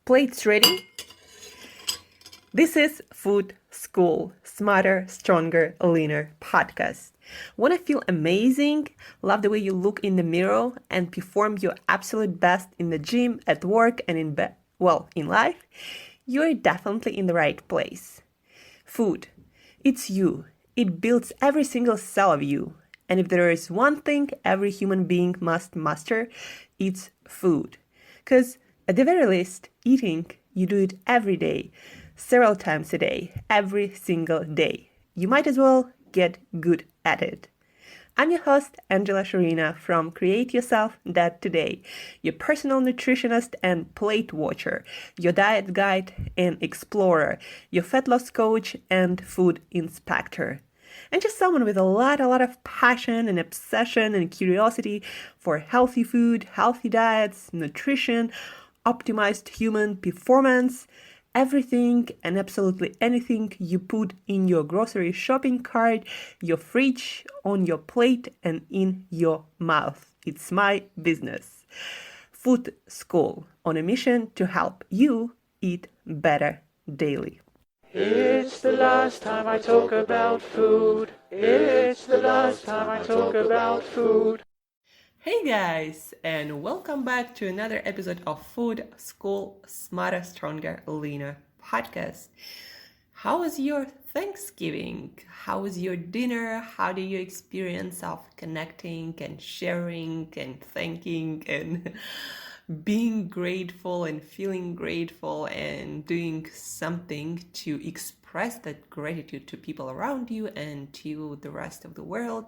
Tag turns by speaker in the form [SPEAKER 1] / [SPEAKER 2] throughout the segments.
[SPEAKER 1] Plates ready? This is Food School, Smarter, Stronger, Leaner podcast. Want to feel amazing? Love the way you look in the mirror and perform your absolute best in the gym, at work, and in life? You're definitely in the right place. Food. It's you. It builds every single cell of you. And if there is one thing every human being must master, it's food. Because at the very least, eating, you do it every day, several times a day, every single day. You might as well get good at it. I'm your host, Shurina from createyourself.today, your personal nutritionist and plate watcher, your diet guide and explorer, your fat loss coach and food inspector. And just someone with a lot of passion and obsession and curiosity for healthy food, healthy diets, nutrition, optimized human performance, everything and absolutely anything you put in your grocery shopping cart, your fridge, on your plate, and in your mouth. It's my business. Food School, on a mission to help you eat better daily.
[SPEAKER 2] It's the last time I talk about food. It's the last time I talk about food.
[SPEAKER 1] Hey guys, and welcome back to another episode of Food School Smarter, Stronger, Leaner podcast. How was your Thanksgiving? How was your dinner? How did you experience of connecting and sharing and thanking and being grateful and feeling grateful and doing something to express that gratitude to people around you and to the rest of the world?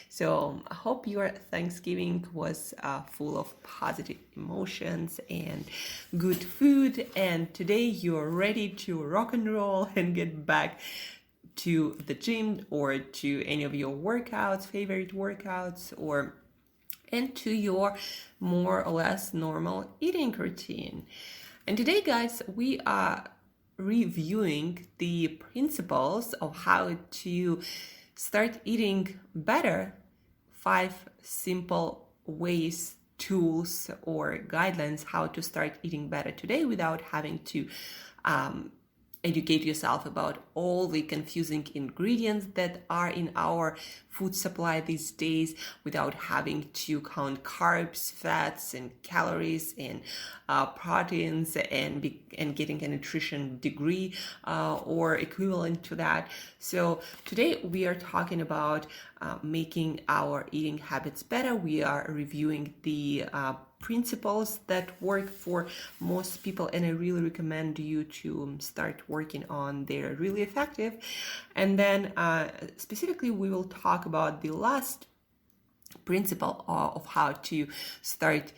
[SPEAKER 1] So I hope your Thanksgiving was full of positive emotions and good food, and today you're ready to rock and roll and get back to the gym or to any of your favorite workouts, or into your more or less normal eating routine. And today, guys, we are reviewing the principles of how to start eating better. 5 simple ways, tools, or guidelines how to start eating better today without having to educate yourself about all the confusing ingredients that are in our food supply these days, without having to count carbs, fats, and calories, and proteins, and getting a nutrition degree or equivalent to that. So today we are talking about making our eating habits better. We are reviewing the principles that work for most people, and I really recommend you to start working on. They're really effective. And then specifically we will talk about the last principle of how to start,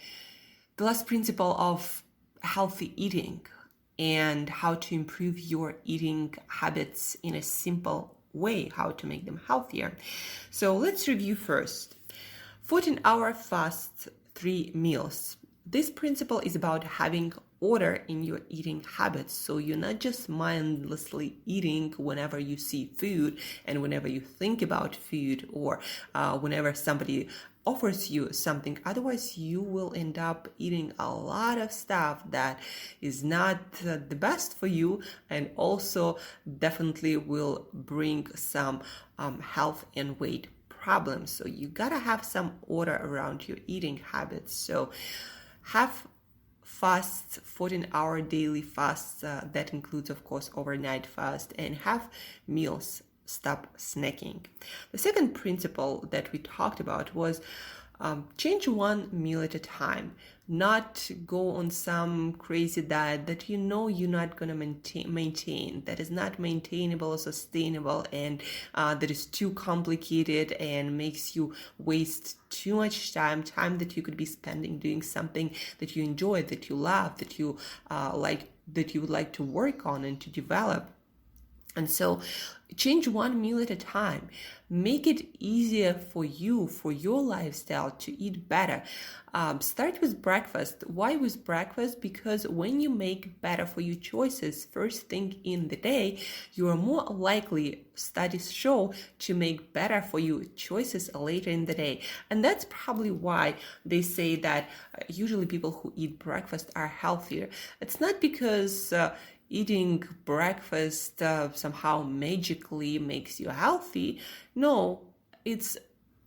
[SPEAKER 1] the last principle of healthy eating and how to improve your eating habits in a simple way, how to make them healthier. So let's review first. 14-hour fast, 3 meals. This principle is about having order in your eating habits, so you're not just mindlessly eating whenever you see food and whenever you think about food, or whenever somebody offers you something. Otherwise, you will end up eating a lot of stuff that is not the best for you, and also definitely will bring some health and weight problems. So you gotta have some order around your eating habits. So have fasts, 14-hour daily fasts, that includes of course overnight fast, and have meals. Stop snacking. The second principle that we talked about was change one meal at a time. Not go on some crazy diet that you know you're not going to maintain, that is not maintainable or sustainable, and that is too complicated and makes you waste too much time that you could be spending doing something that you enjoy, that you love, that you would like to work on and to develop. And so change one meal at a time. Make it easier for you, for your lifestyle, to eat better. Start with breakfast. Why with breakfast? Because when you make better for you choices first thing in the day, you are more likely, studies show, to make better for you choices later in the day. And that's probably why they say that usually people who eat breakfast are healthier. It's not because eating breakfast somehow magically makes you healthy. No, it's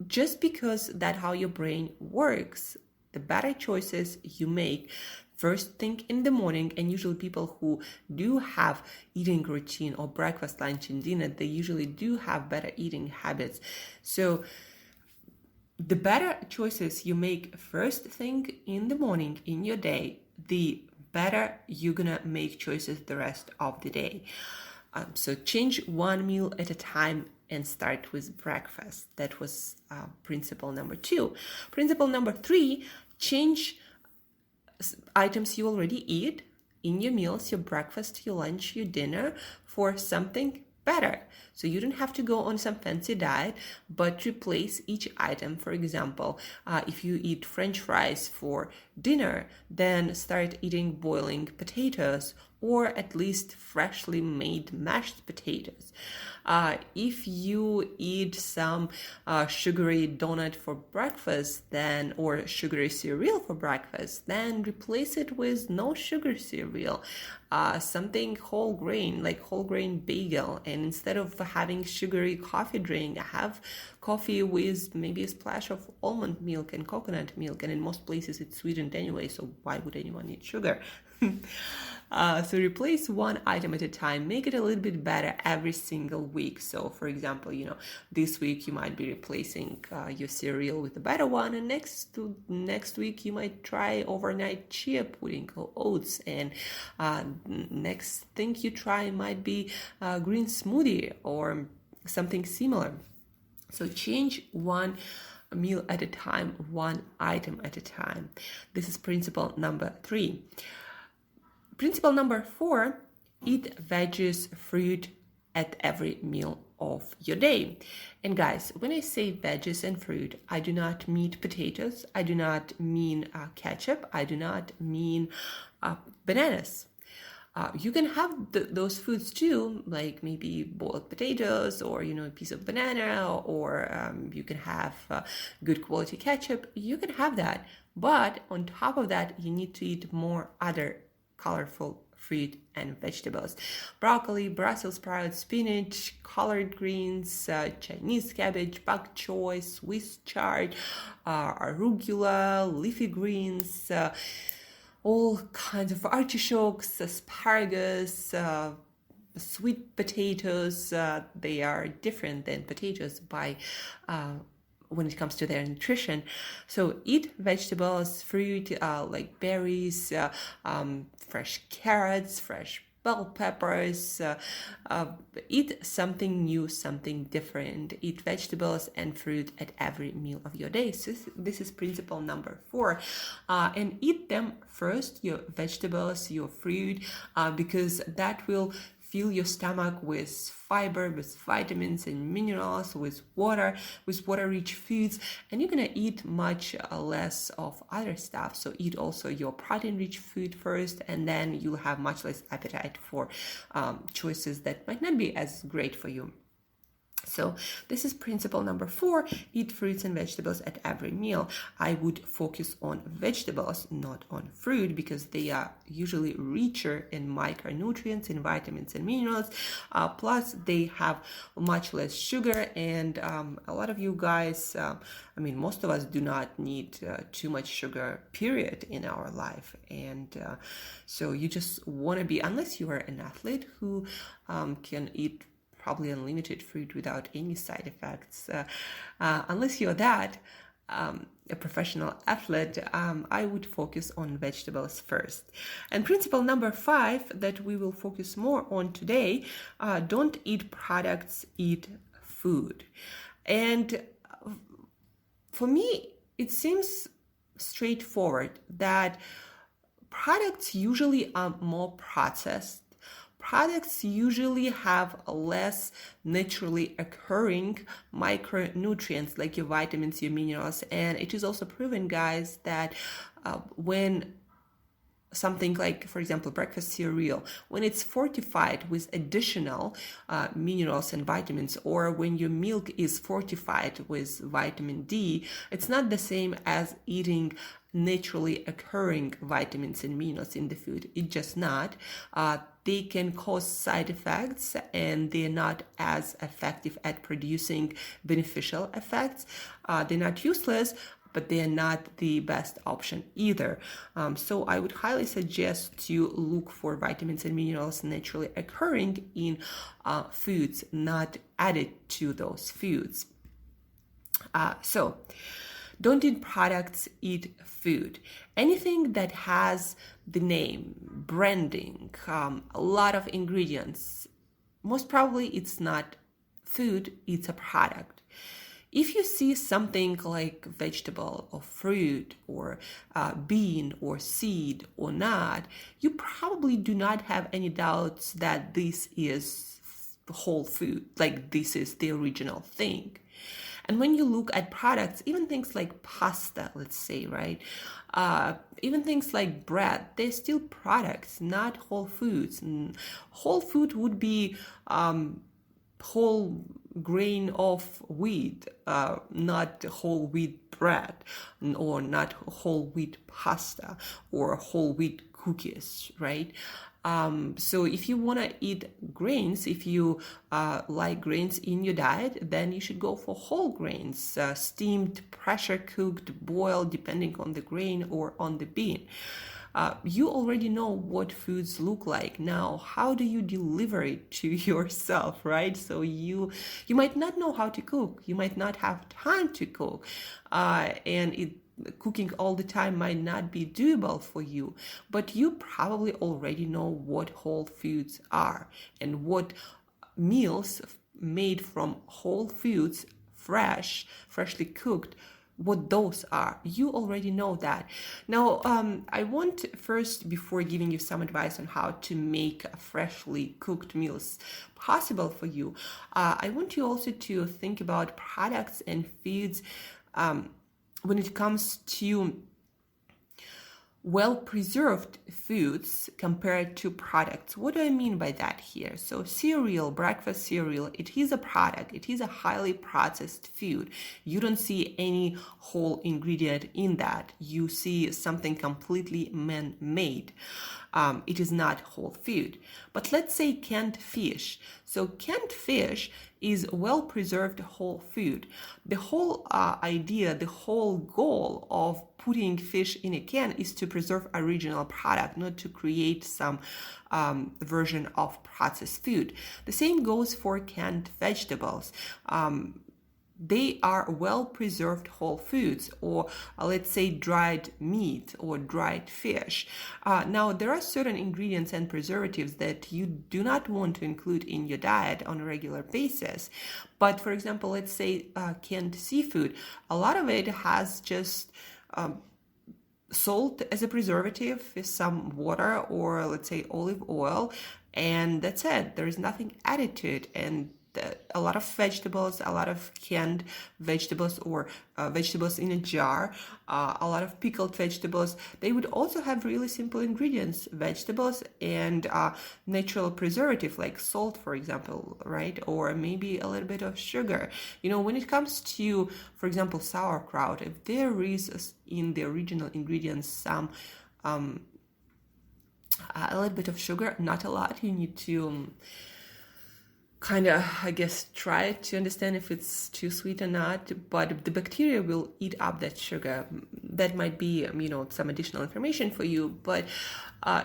[SPEAKER 1] just because that's how your brain works. The better choices you make first thing in the morning, and usually people who do have eating routine or breakfast, lunch, and dinner, they usually do have better eating habits. So the better choices you make first thing in the morning in your day, the better you're gonna make choices the rest of the day. So change one meal at a time and start with breakfast. That was principle number 2. Principle number 3, change items you already eat in your meals, your breakfast, your lunch, your dinner, for something better. So you don't have to go on some fancy diet, but replace each item. For example, if you eat French fries for dinner, then start eating boiling potatoes, or at least freshly made mashed potatoes. If you eat some sugary donut for breakfast, then, or sugary cereal for breakfast, then replace it with no sugar cereal. Something whole grain, like whole grain bagel, and instead of having sugary coffee drink, have coffee with maybe a splash of almond milk and coconut milk, and in most places it's sweetened anyway, so why would anyone need sugar? So replace one item at a time. Make it a little bit better every single week. So for example, this week you might be replacing your cereal with a better one, and next week you might try overnight chia pudding or oats, and next thing you try might be green smoothie or something similar. So change one meal at a time, one item at a time. This is principle number 3. Principle number 4, eat veggies, fruit at every meal of your day. And guys, when I say veggies and fruit, I do not mean potatoes, I do not mean ketchup, I do not mean bananas. You can have those foods too, like maybe boiled potatoes, or a piece of banana, or you can have good quality ketchup. You can have that, but on top of that, you need to eat more other colorful fruit and vegetables: broccoli, Brussels sprouts, spinach, collard greens, Chinese cabbage, bok choy, Swiss chard, arugula, leafy greens, all kinds of artichokes, asparagus, sweet potatoes. They are different than potatoes by when it comes to their nutrition. So eat vegetables, fruit, like berries, fresh carrots, fresh bell peppers. Eat something new, something different. Eat vegetables and fruit at every meal of your day. So this is principle number 4. And eat them first, your vegetables, your fruit, because that will fill your stomach with fiber, with vitamins and minerals, with water-rich foods, and you're gonna eat much less of other stuff. So eat also your protein-rich food first, and then you'll have much less appetite for choices that might not be as great for you. So this is principle number 4, eat fruits and vegetables at every meal. I would focus on vegetables, not on fruit, because they are usually richer in micronutrients, in vitamins and minerals. Plus they have much less sugar, and a lot of you guys, most of us do not need too much sugar, period, in our life. And so you just want to be, unless you are an athlete who can eat probably unlimited fruit without any side effects. Unless you're that, a professional athlete, I would focus on vegetables first. And principle number 5 that we will focus more on today, don't eat products, eat food. And for me, it seems straightforward that products usually are more processed. products usually have less naturally occurring micronutrients like your vitamins, your minerals. And it is also proven, guys, that when something like, for example, breakfast cereal, when it's fortified with additional minerals and vitamins, or when your milk is fortified with vitamin D, it's not the same as eating naturally occurring vitamins and minerals in the food. It's just not. They can cause side effects, and they're not as effective at producing beneficial effects. They're not useless, but they are not the best option either. So I would highly suggest to look for vitamins and minerals naturally occurring in foods, not added to those foods. So don't eat products, eat food. Anything that has the name, branding, a lot of ingredients, most probably it's not food, it's a product. If you see something like vegetable or fruit or bean or seed or nut, you probably do not have any doubts that this is whole food, like this is the original thing. And when you look at products, even things like pasta, let's say, right? Even things like bread, they're still products, not whole foods. Whole food would be whole grain of wheat, not whole wheat bread, or not whole wheat pasta, or whole wheat cookies, right? So if you want to eat grains, if you like grains in your diet, then you should go for whole grains, steamed, pressure cooked, boiled, depending on the grain or on the bean. You already know what foods look like. Now, how do you deliver it to yourself, right? So you might not know how to cook. You might not have time to cook. And cooking all the time might not be doable for you, but you probably already know what whole foods are and what meals made from whole foods, freshly cooked, what those are. You already know that. Now, I want first, before giving you some advice on how to make freshly cooked meals possible for you, I want you also to think about products and foods when it comes to well-preserved foods compared to products. What do I mean by that here? So cereal, breakfast cereal, it is a product. It is a highly processed food. You don't see any whole ingredient in that. You see something completely man-made. It is not whole food. But let's say canned fish. So canned fish is well-preserved whole food. The whole idea, the whole goal of putting fish in a can is to preserve original product, not to create some version of processed food. The same goes for canned vegetables. They are well-preserved whole foods, or let's say dried meat or dried fish. Now, there are certain ingredients and preservatives that you do not want to include in your diet on a regular basis. But for example, let's say canned seafood, a lot of it has just salt as a preservative with some water or let's say olive oil, and that's it. There is nothing added to it. And a lot of vegetables, a lot of canned vegetables or vegetables in a jar, a lot of pickled vegetables, they would also have really simple ingredients, vegetables and natural preservative like salt, for example, right? Or maybe a little bit of sugar. You know, when it comes to, for example, sauerkraut, if there is in the original ingredients some a little bit of sugar, not a lot, you need to kind of, I guess, try to understand if it's too sweet or not, but the bacteria will eat up that sugar. That might be, some additional information for you, but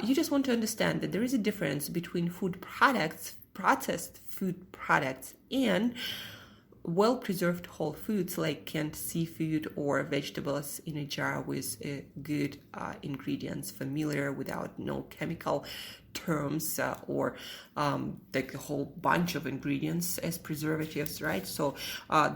[SPEAKER 1] you just want to understand that there is a difference between food products, processed food products, and well-preserved whole foods like canned seafood or vegetables in a jar with good ingredients, familiar without no chemical terms or like a whole bunch of ingredients as preservatives, right? So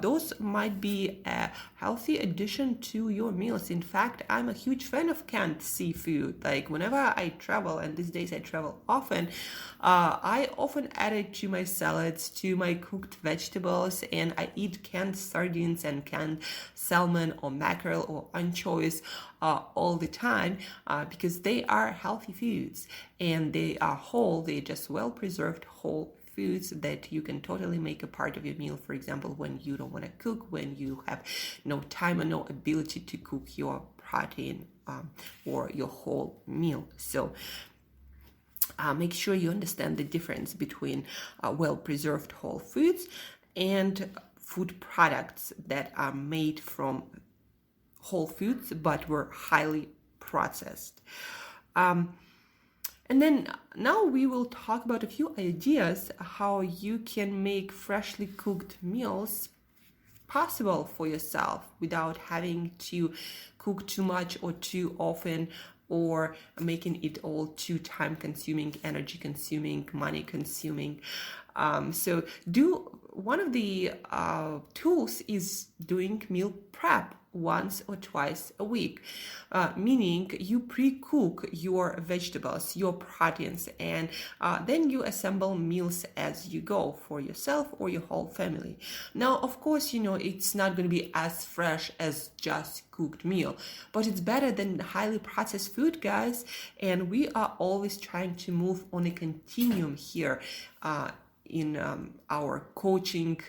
[SPEAKER 1] those might be a healthy addition to your meals. In fact, I'm a huge fan of canned seafood. Like whenever I travel, and these days I travel often, I often add it to my salads, to my cooked vegetables, and I eat canned sardines and canned salmon or mackerel or anchovies all the time because they are healthy foods and they are whole. They're just well preserved whole foods that you can totally make a part of your meal. For example, when you don't want to cook, when you have no time or no ability to cook your protein or your whole meal. So make sure you understand the difference between well-preserved whole foods and food products that are made from whole foods but were highly processed. And then now we will talk about a few ideas how you can make freshly cooked meals possible for yourself without having to cook too much or too often, or making it all too time consuming, energy consuming, money consuming. So one of the tools is doing meal prep once or twice a week, meaning you pre-cook your vegetables, your proteins, and then you assemble meals as you go for yourself or your whole family. Now, of course, it's not going to be as fresh as just cooked meal, but it's better than highly processed food, guys. And we are always trying to move on a continuum here in our coaching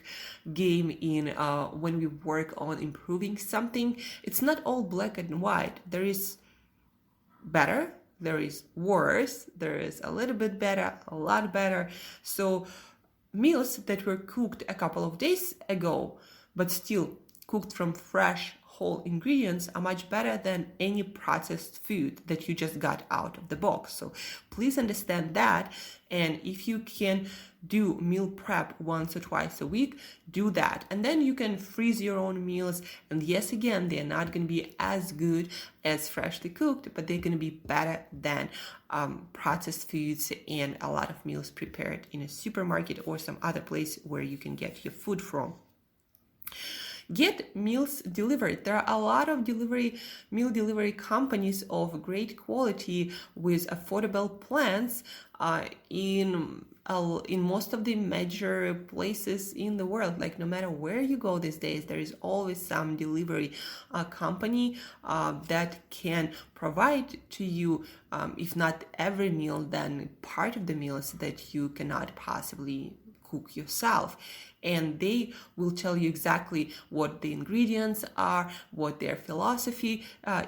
[SPEAKER 1] game, in when we work on improving something. It's not all black and white. There is better, there is worse, there is a little bit better, a lot better. So meals that were cooked a couple of days ago but still cooked from fresh whole ingredients are much better than any processed food that you just got out of the box. So please understand that. And if you can do meal prep once or twice a week, do that. And then you can freeze your own meals. And yes, again, they're not going to be as good as freshly cooked, but they're going to be better than processed foods and a lot of meals prepared in a supermarket or some other place where you can get your food from. Get meals delivered. There are a lot of meal delivery companies of great quality with affordable plans in most of the major places in the world. Like no matter where you go these days, there is always some delivery company that can provide to you, if not every meal, then part of the meals that you cannot possibly cook yourself. And they will tell you exactly what the ingredients are, what their philosophy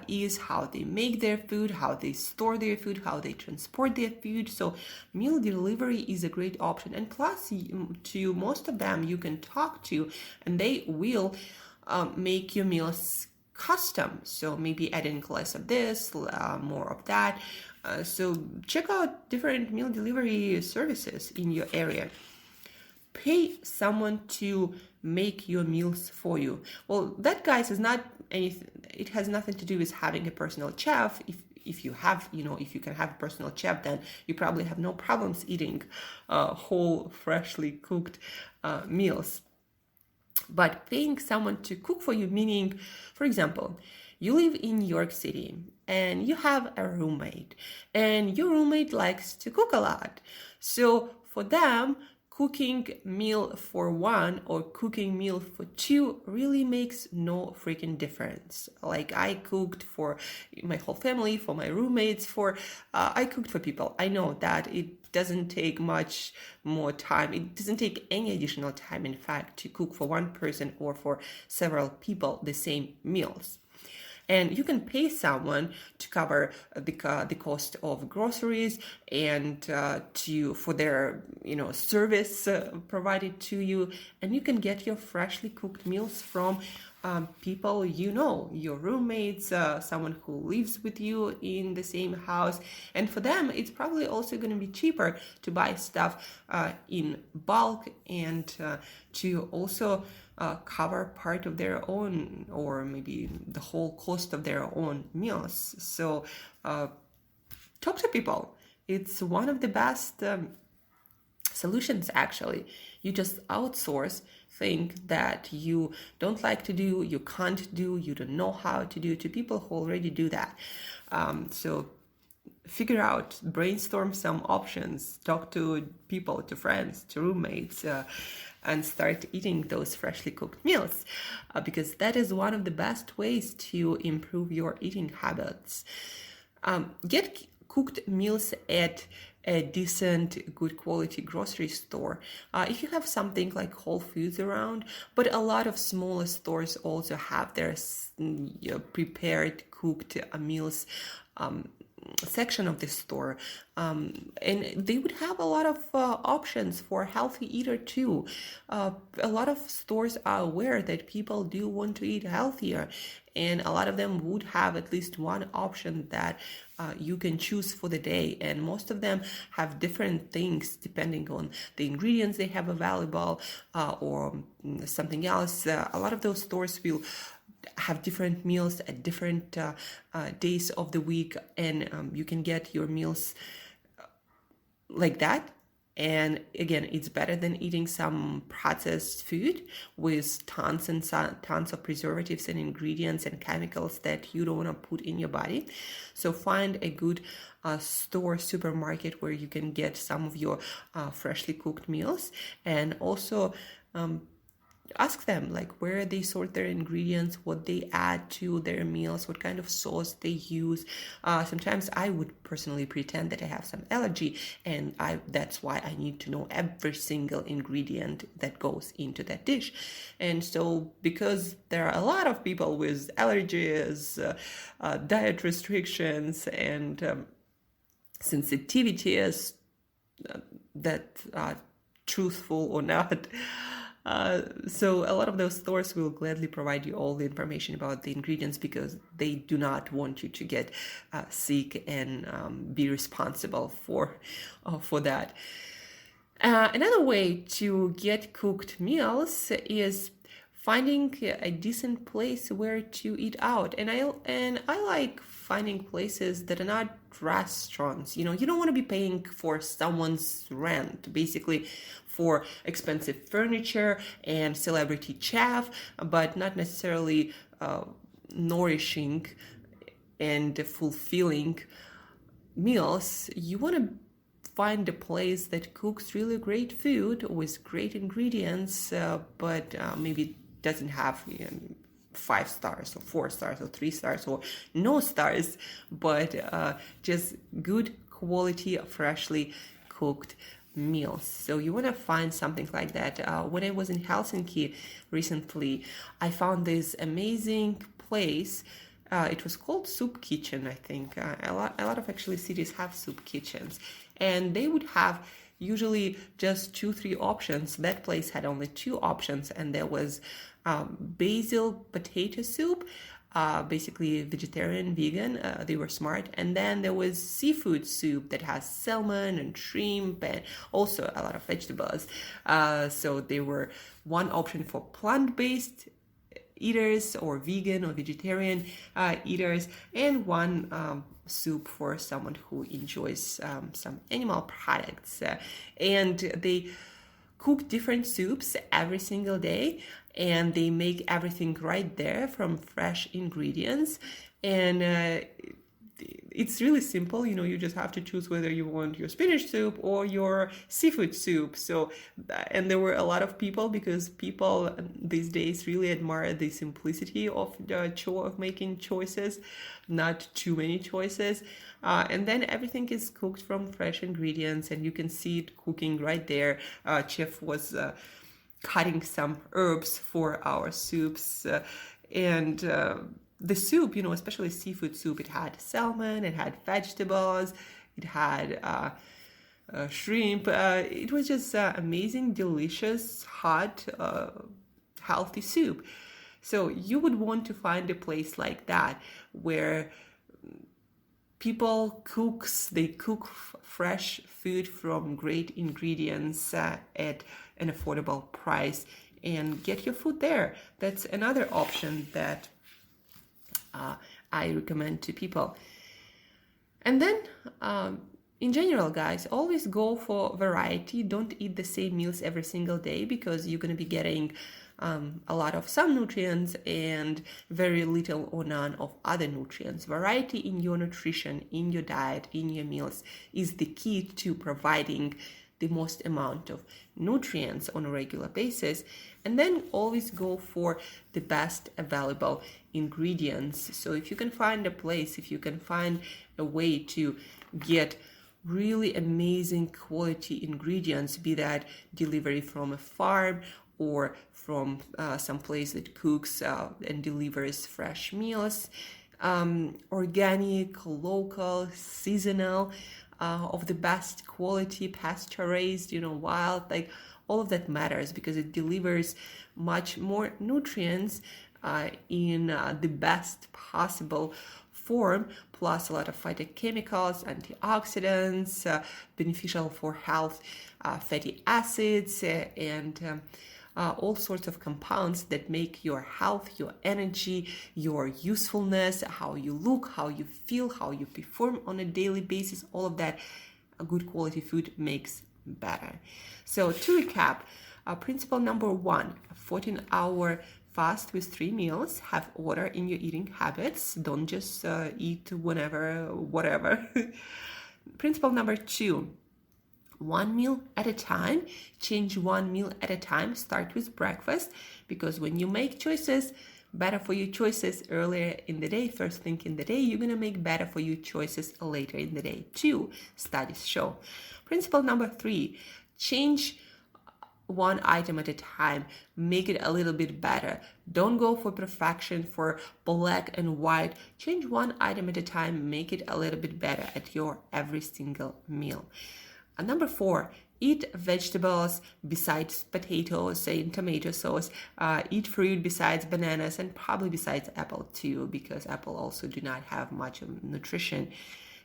[SPEAKER 1] is, how they make their food, how they store their food, how they transport their food. So meal delivery is a great option. And plus, to most of them you can talk to, and they will make your meals custom. So maybe adding less of this, more of that. So check out different meal delivery services in your area. Pay someone to make your meals for you. Well, that, guys, is not anything. It has nothing to do with having a personal chef. If you have, if you can have a personal chef, then you probably have no problems eating whole, freshly cooked meals. But paying someone to cook for you, meaning, for example, you live in New York City and you have a roommate, and your roommate likes to cook a lot. So for them, cooking meal for one or cooking meal for two really makes no freaking difference. Like I cooked for my whole family, for my roommates, I cooked for people. I know that it doesn't take much more time. It doesn't take any additional time, in fact, to cook for one person or for several people the same meals. And you can pay someone to cover the cost of groceries and for their service provided to you, and you can get your freshly cooked meals from people your roommates, someone who lives with you in the same house. And for them, it's probably also going to be cheaper to buy stuff in bulk and to also cover part of their own, or maybe the whole cost of their own meals. So talk to people. It's one of the best solutions, actually. You just outsource things that you don't like to do, you can't do, you don't know how to do, to people who already do that. So figure out, brainstorm some options, talk to people, to friends, to roommates, and start eating those freshly cooked meals, because that is one of the best ways to improve your eating habits. Get cooked meals at a decent, good quality grocery store. If you have something like Whole Foods around, but a lot of smaller stores also have their prepared cooked meals section of the store, and they would have a lot of options for healthy eater too. A lot of stores are aware that people do want to eat healthier, and a lot of them would have at least one option that you can choose for the day, and most of them have different things depending on the ingredients they have available, or something else. A lot of those stores will have different meals at different days of the week, and you can get your meals like that. And again, it's better than eating some processed food with tons and tons of preservatives and ingredients and chemicals that you don't want to put in your body. So find a good store, supermarket, where you can get some of your freshly cooked meals, and also ask them like where they sort their ingredients, what they add to their meals, what kind of sauce they use. Sometimes I would personally pretend that I have some allergy, and that's why I need to know every single ingredient that goes into that dish. And so because there are a lot of people with allergies, diet restrictions, and sensitivities that are truthful or not, so a lot of those stores will gladly provide you all the information about the ingredients, because they do not want you to get sick and be responsible for that. Another way to get cooked meals is finding a decent place where to eat out. And I like finding places that are not restaurants. You don't want to be paying for someone's rent, basically for expensive furniture and celebrity chef, but not necessarily nourishing and fulfilling meals. You want to find a place that cooks really great food with great ingredients, but maybe doesn't have 5 stars or 4 stars or 3 stars or no stars, but just good quality, freshly cooked meals. So you want to find something like that. When I was in Helsinki recently, I found this amazing place. It was called Soup Kitchen, I think. A lot of actually cities have soup kitchens, and they would have usually just 2-3 options. That place had only 2 options, and there was basil potato soup, basically vegetarian, vegan. They were smart. And then there was seafood soup that has salmon and shrimp and also a lot of vegetables. So they were one option for plant-based eaters or vegan or vegetarian eaters, and one soup for someone who enjoys some animal products. And they cook different soups every single day, and they make everything right there from fresh ingredients. And it's really simple. You just have to choose whether you want your spinach soup or your seafood soup. So, and there were a lot of people, because people these days really admire the simplicity of of making choices, not too many choices. And then everything is cooked from fresh ingredients, and you can see it cooking right there. Chef was cutting some herbs for our soups, and the soup, especially seafood soup, it had salmon, it had vegetables, it had shrimp. It was just amazing, delicious, hot, healthy soup. So you would want to find a place like that where they cook fresh food from great ingredients at an affordable price, and get your food there. That's another option that I recommend to people. And then in general, guys, always go for variety. Don't eat the same meals every single day, because you're going to be getting a lot of some nutrients and very little or none of other nutrients. Variety in your nutrition, in your diet, in your meals is the key to providing the most amount of nutrients on a regular basis. And then always go for the best available ingredients. So if you can find a place, if you can find a way to get really amazing quality ingredients, be that delivery from a farm or from some place that cooks and delivers fresh meals, organic, local, seasonal, of the best quality, pasture raised, wild, like all of that matters, because it delivers much more nutrients in the best possible form, plus a lot of phytochemicals, antioxidants, beneficial for health, fatty acids, and all sorts of compounds that make your health, your energy, your usefulness, how you look, how you feel, how you perform on a daily basis, all of that, a good quality food makes better. So to recap, principle number 1, 14-hour fast with 3 meals. Have order in your eating habits. Don't just eat whenever, whatever. Principle number 2, 1 meal at a time. Change 1 meal at a time. Start with breakfast, because when you make choices, better for you choices earlier in the day, first thing in the day, you're going to make better for you choices later in the day too, studies show. Principle number 3, change 1 item at a time. Make it a little bit better. Don't go for perfection, for black and white. Change 1 item at a time. Make it a little bit better at your every single meal. Number 4, eat vegetables besides potatoes and tomato sauce. Eat fruit besides bananas, and probably besides apple too, because apple also do not have much nutrition.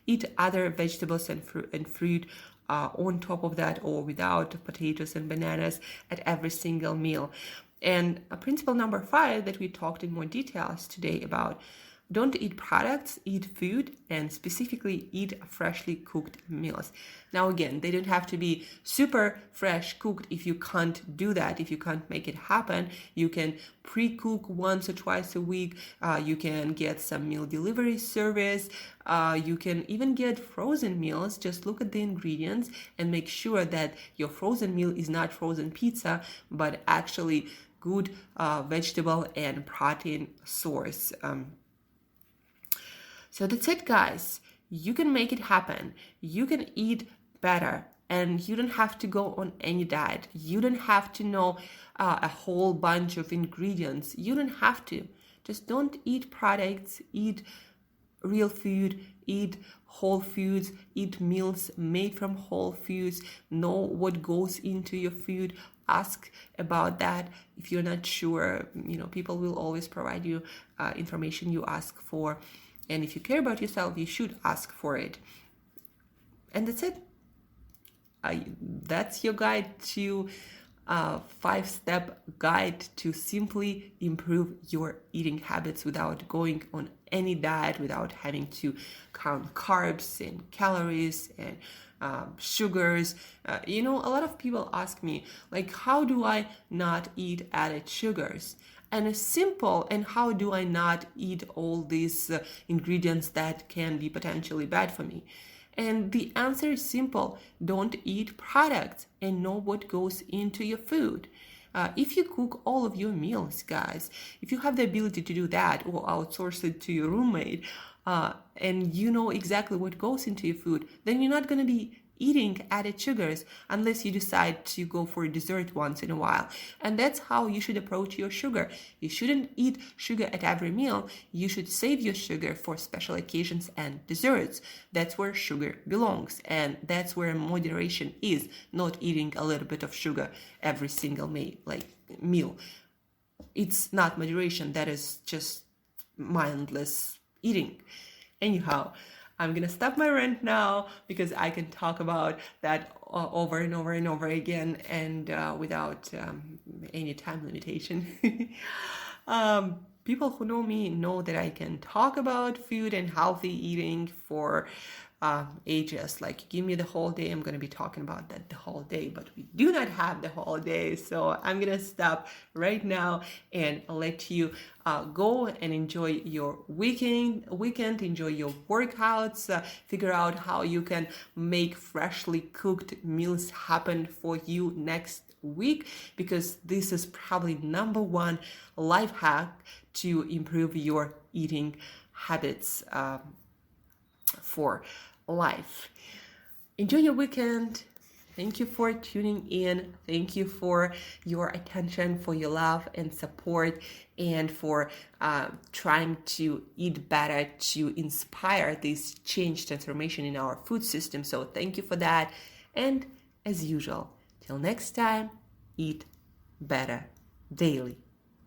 [SPEAKER 1] Eat other vegetables and fruit on top of that, or without potatoes and bananas at every single meal. And principle number 5 that we talked in more details today about: don't eat products, eat food, and specifically eat freshly cooked meals. Now again, they don't have to be super fresh cooked. If you can't do that, if you can't make it happen, you can pre-cook once or twice a week. You can get some meal delivery service. You can even get frozen meals. Just look at the ingredients and make sure that your frozen meal is not frozen pizza, but actually good vegetable and protein source. So that's it, guys. You can make it happen. You can eat better, and you don't have to go on any diet. You don't have to know a whole bunch of ingredients. You don't have to. Just don't eat products. Eat real food. Eat whole foods. Eat meals made from whole foods. Know what goes into your food. Ask about that. If you're not sure, people will always provide you information you ask for. And if you care about yourself, you should ask for it. And that's it. That's your guide to 5-step guide to simply improve your eating habits without going on any diet, without having to count carbs and calories and sugars. A lot of people ask me, like, how do I not eat added sugars? And it's simple. And how do I not eat all these ingredients that can be potentially bad for me? And the answer is simple. Don't eat products, and know what goes into your food. If you cook all of your meals, guys, if you have the ability to do that, or outsource it to your roommate, and you know exactly what goes into your food, then you're not going to be eating added sugars unless you decide to go for a dessert once in a while. And that's how you should approach your sugar. You shouldn't eat sugar at every meal. You should save your sugar for special occasions and desserts. That's where sugar belongs, and that's where moderation is, not eating a little bit of sugar every single meal. It's not moderation. That is just mindless eating. Anyhow, I'm gonna stop my rant now because I can talk about that over and over and over again, and without any time limitation. People who know me know that I can talk about food and healthy eating for ages. Like, give me the whole day, I'm going to be talking about that the whole day, but we do not have the whole day. So I'm going to stop right now and let you go and enjoy your weekend, enjoy your workouts, figure out how you can make freshly cooked meals happen for you next week, because this is probably number one life hack to improve your eating habits for life. Enjoy your weekend. Thank you for tuning in. Thank you for your attention, for your love and support, and for trying to eat better to inspire this change, transformation in our food system. So thank you for that. And as usual, till next time, eat better daily.